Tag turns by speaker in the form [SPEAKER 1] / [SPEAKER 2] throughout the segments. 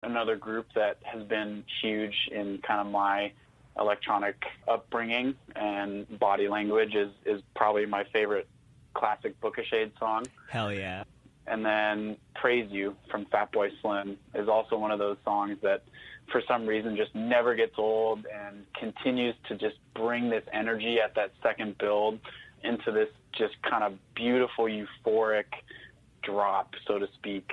[SPEAKER 1] another group that has been huge in kind of my electronic upbringing, and Body Language is probably my favorite classic Book of Shade song.
[SPEAKER 2] Hell yeah.
[SPEAKER 1] And then Praise You from Fatboy Slim is also one of those songs that for some reason just never gets old and continues to just bring this energy at that second build into this just kind of beautiful, euphoric drop, so to speak.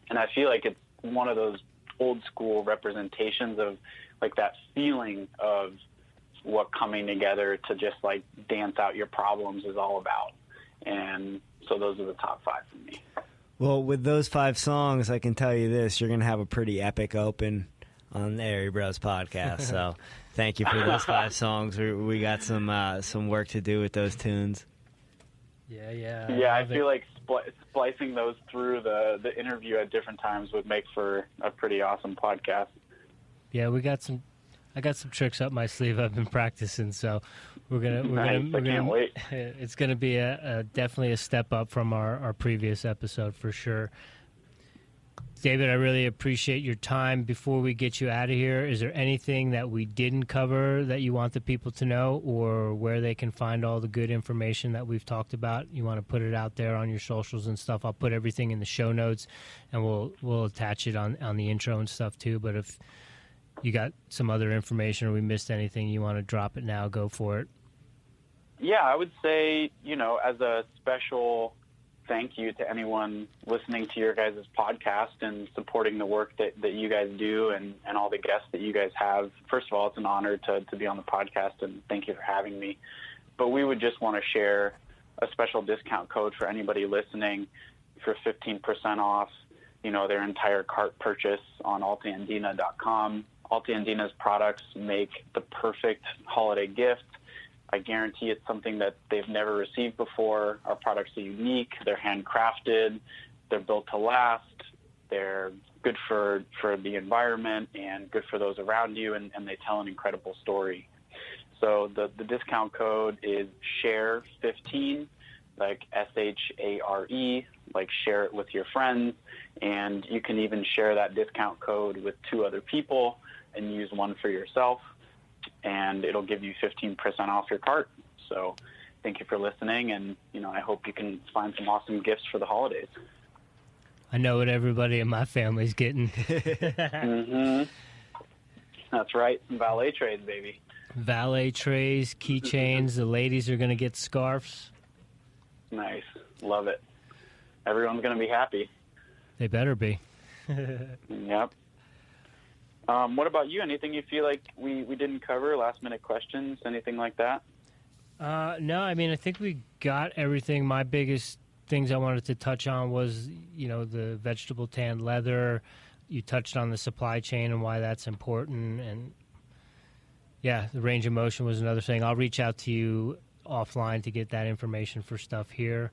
[SPEAKER 1] And I feel like it's one of those old school representations of like that feeling of what coming together to just like dance out your problems is all about. And so those are the top 5 for me.
[SPEAKER 2] Well, with those 5 songs, I can tell you this, you're going to have a pretty epic open on the Airey Bros podcast. So thank you for those 5 songs. We got some work to do with those tunes.
[SPEAKER 3] Yeah,
[SPEAKER 1] I feel like splicing those through the interview at different times would make for a pretty awesome podcast.
[SPEAKER 3] Yeah, I got some tricks up my sleeve I've been practicing, so we're
[SPEAKER 1] I can't wait.
[SPEAKER 3] It's gonna be definitely a step up from our previous episode for sure. David, I really appreciate your time. Before we get you out of here, is there anything that we didn't cover that you want the people to know, or where they can find all the good information that we've talked about? You want to put it out there on your socials and stuff? I'll put everything in the show notes, and we'll attach it on the intro and stuff too. But if you got some other information or we missed anything, you want to drop it now, go for it.
[SPEAKER 1] Yeah, I would say, as a special thank you to anyone listening to your guys' podcast and supporting the work that you guys do and all the guests that you guys have. First of all, it's an honor to be on the podcast, and thank you for having me. But we would just want to share a special discount code for anybody listening for 15% off, their entire cart purchase on altaandina.com. Alta Andina's products make the perfect holiday gift. I guarantee it's something that they've never received before. Our products are unique. They're handcrafted. They're built to last. They're good for the environment and good for those around you, and they tell an incredible story. So the discount code is SHARE15, like SHARE, like share it with your friends. And you can even share that discount code with 2 other people and use one for yourself, and it'll give you 15% off your cart. So thank you for listening, and I hope you can find some awesome gifts for the holidays.
[SPEAKER 3] I know what everybody in my family's getting.
[SPEAKER 1] Mm-hmm. That's right, some valet trays, baby.
[SPEAKER 3] Valet trays, keychains. The ladies are going to get scarves.
[SPEAKER 1] Nice, love it. Everyone's going to be happy.
[SPEAKER 3] They better be.
[SPEAKER 1] Yep. What about you? Anything you feel like we didn't cover? Last minute questions? Anything like that?
[SPEAKER 3] No, I mean, I think we got everything. My biggest things I wanted to touch on was, the vegetable tanned leather. You touched on the supply chain and why that's important. And yeah, the range of motion was another thing. I'll reach out to you offline to get that information for stuff here.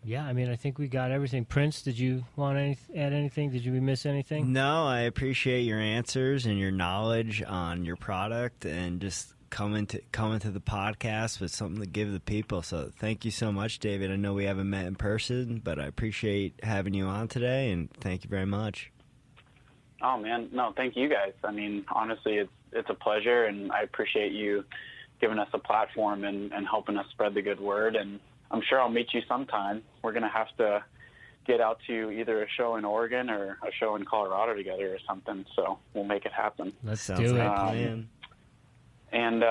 [SPEAKER 3] Yeah, I mean, I think we got everything. Prince, did you want to add anything? Did we miss anything?
[SPEAKER 2] No, I appreciate your answers and your knowledge on your product and just coming to the podcast with something to give the people. So thank you so much, David. I know we haven't met in person, but I appreciate having you on today, and thank you very much.
[SPEAKER 1] Oh, man. No, thank you guys. I mean, honestly, it's a pleasure, and I appreciate you giving us a platform and helping us spread the good word. And I'm sure I'll meet you sometime. We're going to have to get out to either a show in Oregon or a show in Colorado together or something, so we'll make it happen.
[SPEAKER 3] Let's do it.
[SPEAKER 1] And,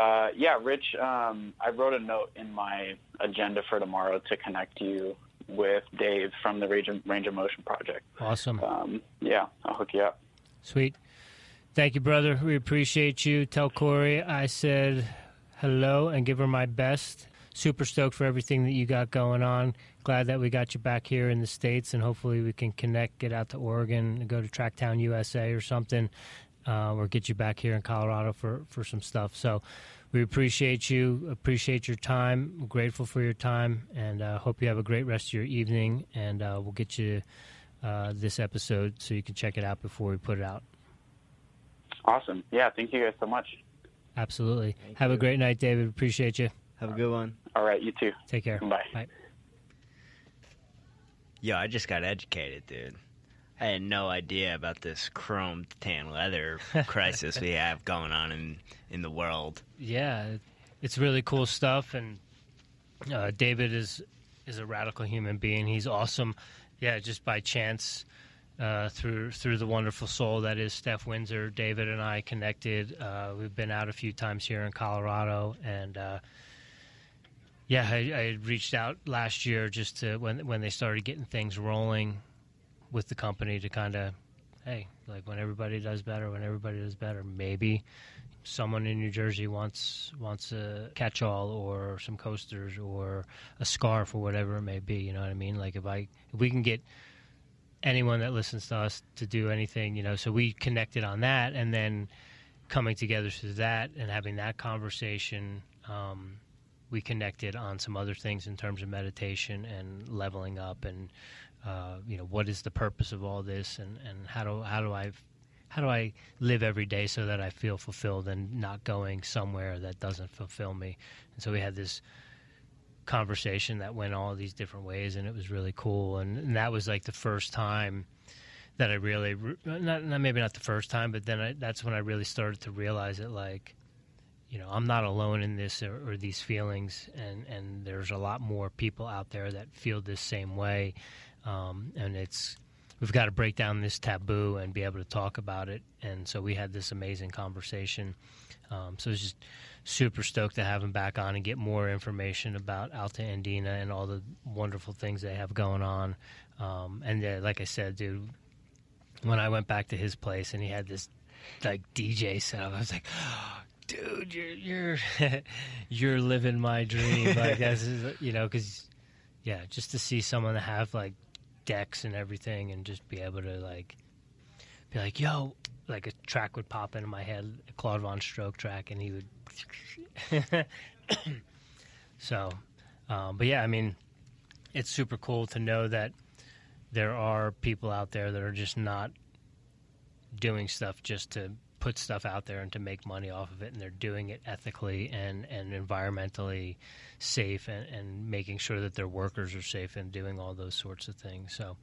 [SPEAKER 1] Rich, I wrote a note in my agenda for tomorrow to connect you with Dave from the Range of Motion Project.
[SPEAKER 3] Awesome.
[SPEAKER 1] I'll hook you up.
[SPEAKER 3] Sweet. Thank you, brother. We appreciate you. Tell Corey I said hello and give her my best. Super stoked for everything that you got going on. Glad that we got you back here in the States, and hopefully we can connect, get out to Oregon, and go to Tracktown USA or something, or get you back here in Colorado for some stuff. So we appreciate you, appreciate your time. I'm grateful for your time, and hope you have a great rest of your evening, and we'll get you this episode so you can check it out before we put it out.
[SPEAKER 1] Awesome. Yeah, thank you guys so much.
[SPEAKER 3] Absolutely. Have a great night, David. Appreciate you.
[SPEAKER 2] Have a good one.
[SPEAKER 1] All right, you too.
[SPEAKER 3] Take care.
[SPEAKER 1] Bye.
[SPEAKER 3] Bye.
[SPEAKER 2] Yo, I just got educated, dude. I had no idea about this chrome tan leather crisis we have going on in the world.
[SPEAKER 3] Yeah, it's really cool stuff, and David is a radical human being. He's awesome. Yeah, just by chance, through the wonderful soul that is Steph Windsor, David and I connected. We've been out a few times here in Colorado, and I had reached out last year just to when they started getting things rolling with the company to kind of, hey, like when everybody does better, maybe someone in New Jersey wants a catch-all or some coasters or a scarf or whatever it may be. You know what I mean? Like if we can get anyone that listens to us to do anything, you know. So we connected on that, and then coming together through that and having that conversation, we connected on some other things in terms of meditation and leveling up, and what is the purpose of all this, and how do I live every day so that I feel fulfilled and not going somewhere that doesn't fulfill me. And so we had this conversation that went all these different ways, and it was really cool. And that was like the first time that I really, maybe not the first time, but then that's when I really started to realize that, like, you know, I'm not alone in this or these feelings, and there's a lot more people out there that feel this same way. And we've got to break down this taboo and be able to talk about it. And so we had this amazing conversation. So it's just super stoked to have him back on and get more information about Alta Andina and all the wonderful things they have going on. Like I said, dude, when I went back to his place and he had this like DJ setup, I was like, oh, dude, you're living my dream. Like, this is, you know, because just to see someone that have like decks and everything and just be able to like be like, yo, like a track would pop into my head, a Claude Von Stroke track, and he would so but yeah, I mean, it's super cool to know that there are people out there that are just not doing stuff just to put stuff out there and to make money off of it, and they're doing it ethically and environmentally safe, and making sure that their workers are safe and doing all those sorts of things. So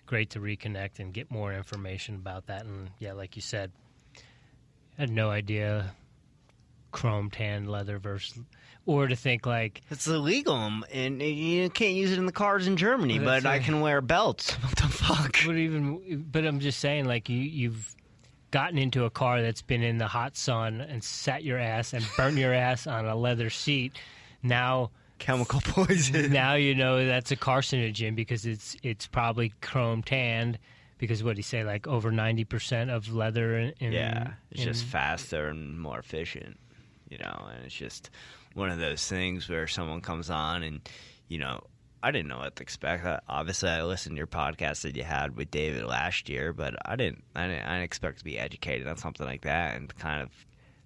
[SPEAKER 3] great to reconnect and get more information about that. And yeah, like you said, I had no idea chrome tan leather or to think like
[SPEAKER 2] it's illegal and you can't use it in the cars in Germany, but I can wear belts. What the fuck?
[SPEAKER 3] But I'm just saying, like, you've gotten into a car that's been in the hot sun and sat your ass and burnt your ass on a leather seat. Now,
[SPEAKER 2] chemical poison.
[SPEAKER 3] Now you know that's a carcinogen because it's probably chrome tanned. Because what do you say, like over 90% of leather
[SPEAKER 2] it's just faster and more efficient, you know. And it's just one of those things where someone comes on and, you know, I didn't know what to expect. Obviously, I listened to your podcast that you had with David last year, but I didn't expect to be educated on something like that and kind of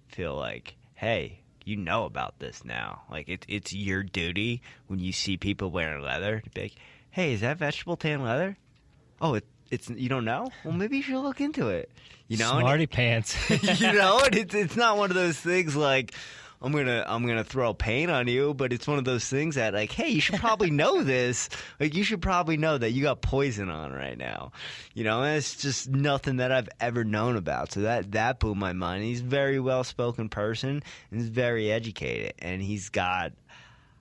[SPEAKER 2] feel like, hey, you know about this now. Like, it's your duty when you see people wearing leather to be like, hey, is that vegetable tan leather? Oh, it's you don't know? Well, maybe you should look into it. You know,
[SPEAKER 3] smarty pants.
[SPEAKER 2] You know, and it's not one of those things like, I'm gonna throw paint on you, but it's one of those things that, like, hey, you should probably know this. Like, you should probably know that you got poison on right now. You know, and it's just nothing that I've ever known about. So that blew my mind. He's a very well-spoken person, and he's very educated, and he's got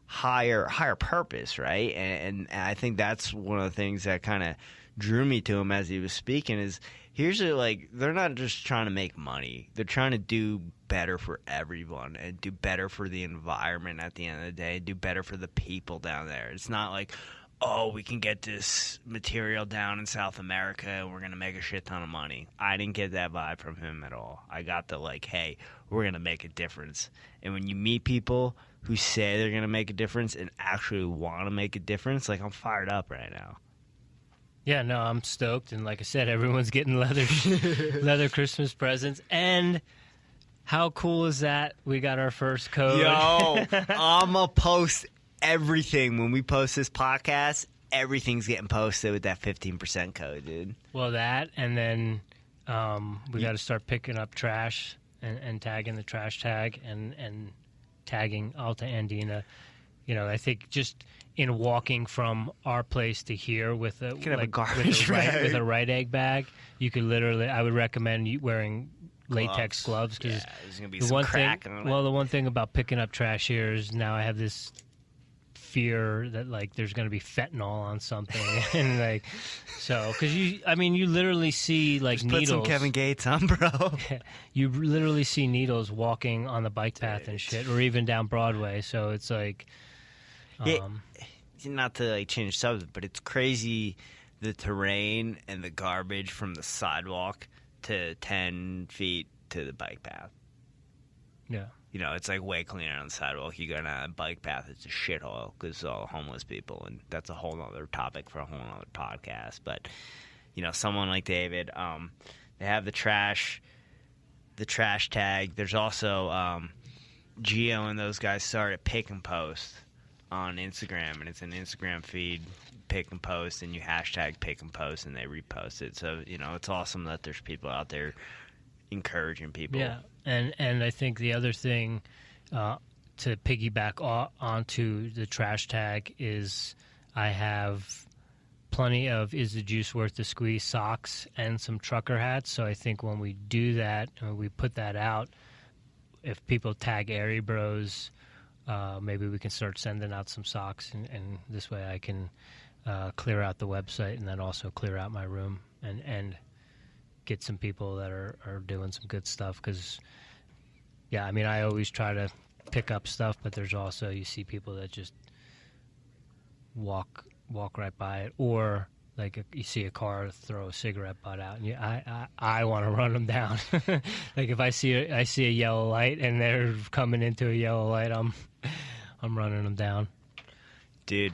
[SPEAKER 2] higher purpose, right? And I think that's one of the things that kind of drew me to him as he was speaking is, they're not just trying to make money. They're trying to do better for everyone and do better for the environment at the end of the day, do better for the people down there. It's not like, oh, we can get this material down in South America and we're going to make a shit ton of money. I didn't get that vibe from him at all. I got the, like, hey, we're going to make a difference. And when you meet people who say they're going to make a difference and actually want to make a difference, like, I'm fired up right now.
[SPEAKER 3] Yeah, no, I'm stoked, and like I said, everyone's getting leather Christmas presents. And how cool is that? We got our first code.
[SPEAKER 2] Yo, I'ma post everything when we post this podcast. Everything's getting posted with that 15% code, dude.
[SPEAKER 3] Well, that, and then we got to start picking up trash and tagging the trash tag and tagging Alta Andina. I think just in walking from our place to here with a
[SPEAKER 2] have a garbage bag.
[SPEAKER 3] with a right egg bag, you could literally. I would recommend you wearing latex gloves because
[SPEAKER 2] there's gonna be some crack on it.
[SPEAKER 3] Well, the one thing about picking up trash here is now I have this fear that like there's going to be fentanyl on something and like because you literally see like
[SPEAKER 2] Just
[SPEAKER 3] needles.
[SPEAKER 2] Put some Kevin Gates on, bro.
[SPEAKER 3] You literally see needles walking on the bike path and shit, or even down Broadway. So it's like,
[SPEAKER 2] not to like change subject, but it's crazy the terrain and the garbage from the sidewalk to 10 feet to the bike path.
[SPEAKER 3] Yeah.
[SPEAKER 2] It's like way cleaner on the sidewalk. You go down a bike path, it's a shithole because it's all homeless people, and that's a whole other topic for a whole other podcast. But, someone like David, they have the trash tag. There's also Gio and those guys started Pick and Post on Instagram, and it's an Instagram feed, Pick and Post, and you hashtag Pick and Post, and they repost it. So, it's awesome that there's people out there encouraging people.
[SPEAKER 3] Yeah. And I think the other thing to piggyback onto the trash tag is I have plenty of Is the Juice Worth the Squeeze socks and some trucker hats. So I think when we do that and we put that out, if people tag Airey Bros, maybe we can start sending out some socks. And this way I can clear out the website and then also clear out my room and get some people that are doing some good stuff because, I always try to pick up stuff, but there's also, you see people that just walk right by it, or like you see a car throw a cigarette butt out, and I want to run them down. Like if I see a yellow light and they're coming into a yellow light, I'm running them down.
[SPEAKER 2] Dude,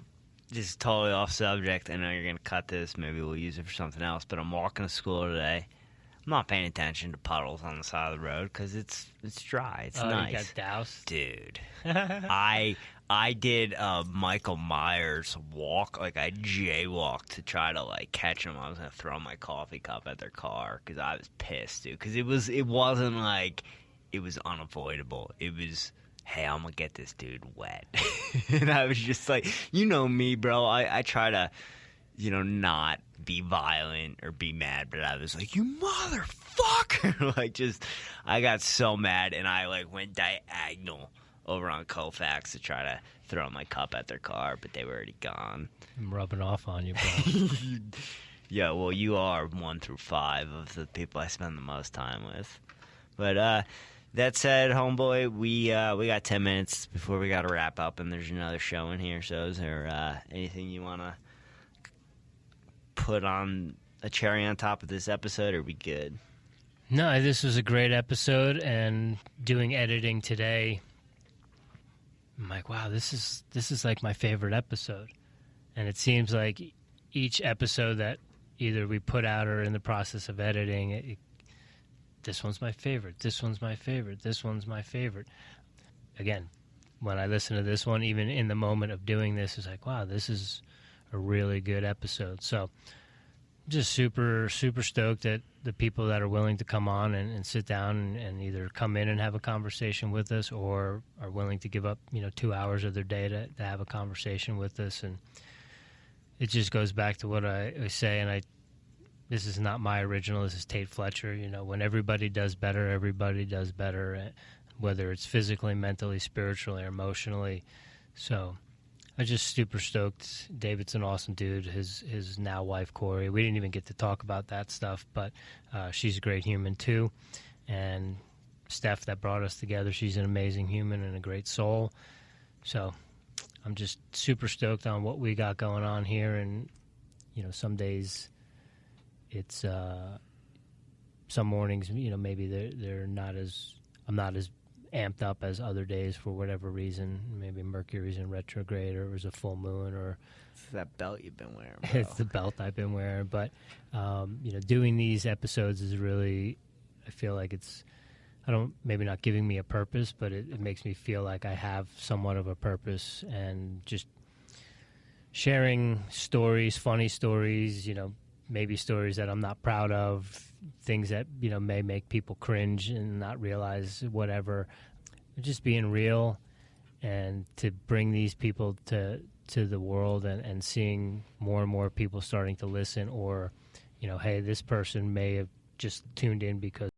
[SPEAKER 2] this is totally off subject. I know you're gonna cut this. Maybe we'll use it for something else. But I'm walking to school today. I'm not paying attention to puddles on the side of the road because it's dry. It's nice.
[SPEAKER 3] You got doused?
[SPEAKER 2] Dude. I did a Michael Myers walk. Like, I jaywalked to try to, like, catch him. I was going to throw my coffee cup at their car because I was pissed, dude. Because it wasn't like it was unavoidable. It was, hey, I'm going to get this dude wet. And I was just like, me, bro. I try to, not be violent or be mad, but I was like, you motherfucker. I got so mad, and I, went diagonal over on Colfax to try to throw my cup at their car, but they were already gone.
[SPEAKER 3] I'm rubbing off on you, bro.
[SPEAKER 2] Yeah, well, you are 1 through 5 of the people I spend the most time with. But that said, homeboy, we got 10 minutes before we got to wrap up, and there's another show in here. So is there anything you want to put on a cherry on top of this episode, or are we good?
[SPEAKER 3] No, this was a great episode, and doing editing today, I'm like, wow, this is like my favorite episode. And it seems like each episode that either we put out or in the process of editing, this one's my favorite, this one's my favorite, this one's my favorite. Again, when I listen to this one, even in the moment of doing this, it's like, wow, this is a really good episode. So just super, super stoked that the people that are willing to come on and sit down and either come in and have a conversation with us or are willing to give up, 2 hours of their day to have a conversation with us. And it just goes back to what I say, and this is not my original, this is Tate Fletcher. When everybody does better, whether it's physically, mentally, spiritually, or emotionally. So I'm just super stoked. David's an awesome dude. His now wife, Corey. We didn't even get to talk about that stuff, but she's a great human too. And Steph, that brought us together, she's an amazing human and a great soul. So I'm just super stoked on what we got going on here. And, some days it's some mornings, maybe they're not as, I'm not as amped up as other days for whatever reason. Maybe Mercury's in retrograde, or it was a full moon, or
[SPEAKER 2] it's that belt you've been wearing, bro.
[SPEAKER 3] It's the belt I've been wearing. But doing these episodes is really, I feel like it's, maybe not giving me a purpose, but it makes me feel like I have somewhat of a purpose, and just sharing stories, funny stories, maybe stories that I'm not proud of, things that, may make people cringe and not realize whatever. Just being real and to bring these people to the world, and seeing more and more people starting to listen, or, hey, this person may have just tuned in because